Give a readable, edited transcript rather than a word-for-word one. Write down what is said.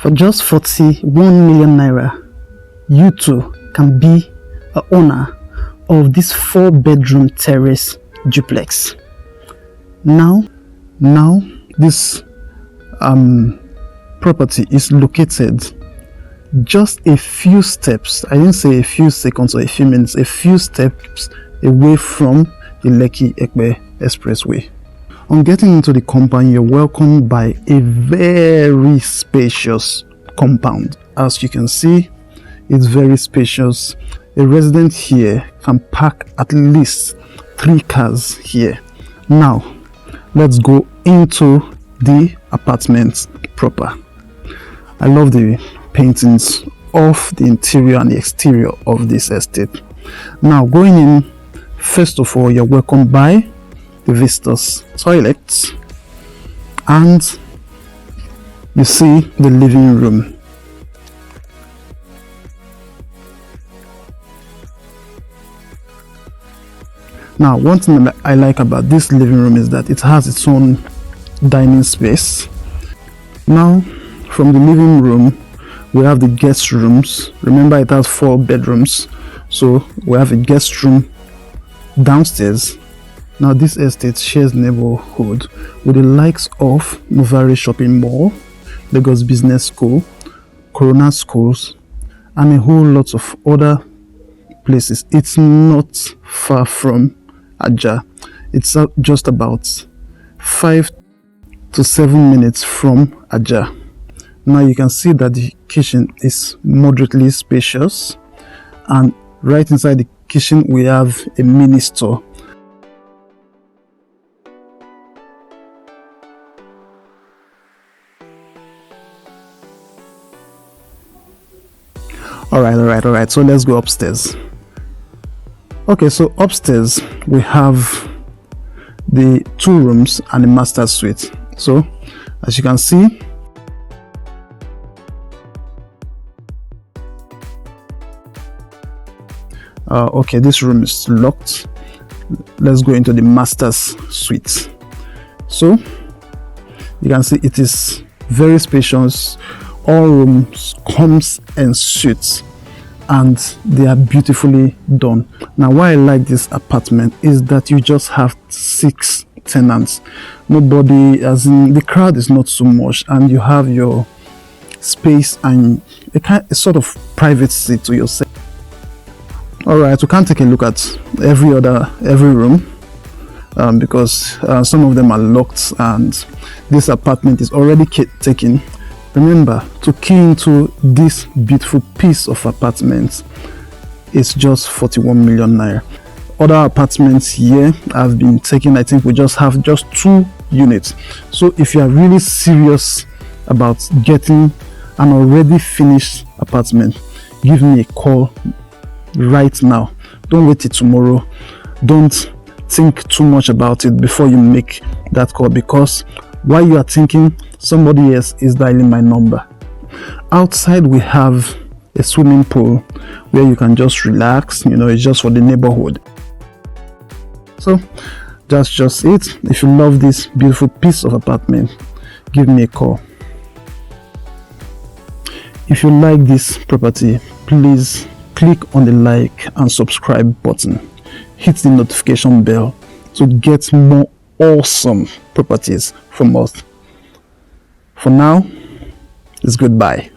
For just 41 million naira, you too can be a owner of this 4-bedroom terrace duplex. Now this property is located just a few steps, I didn't say a few seconds or a few minutes, a few steps away from the Lekki Expressway. On getting into the compound, you're welcomed by a very spacious compound. As you can see, it's very spacious. A resident here can park at least 3 cars here. Now, let's go into the apartment proper. I love the paintings of the interior and the exterior of this estate. Now, going in, first of all, you're welcomed by the visitors toilets, and you see the living room. Now, one thing that I like about this living room is that it has its own dining space. Now, from the living room, we have the guest rooms. Remember, it has 4 bedrooms, so we have a guest room downstairs. Now, this estate shares neighborhood with the likes of Novare Shopping Mall, Lagos Business School, Corona Schools, and a whole lot of other places. It's not far from Ajah. It's just about 5 to 7 minutes from Ajah. Now you can see that the kitchen is moderately spacious, and right inside the kitchen we have a mini store. All right, so let's go upstairs. Okay, so upstairs we have the 2 rooms and the master suite. So as you can see, okay, this room is locked. Let's go into the master's suite. So you can see it is very spacious. All rooms comes in suites, and they are beautifully done. Now, why I like this apartment is that you just have 6 tenants. Nobody, as in the crowd is not so much, and you have your space and a sort of privacy to yourself. All right, we can take a look at every room because some of them are locked, and this apartment is already taken. Remember, to key into this beautiful piece of apartment, it's just 41 million naira. Other apartments here have been taken. I think we just have 2 units. So if you are really serious about getting an already finished apartment, give me a call right now. Don't wait till tomorrow. Don't think too much about it before you make that call, because while you are thinking, somebody else is dialing my number. Outside we have a swimming pool where you can just relax. It's just for the neighborhood. So that's just it. If you love this beautiful piece of apartment, give me a call. If you like this property, please click on the like and subscribe button. Hit the notification bell to get more awesome properties from us. For now, it's goodbye.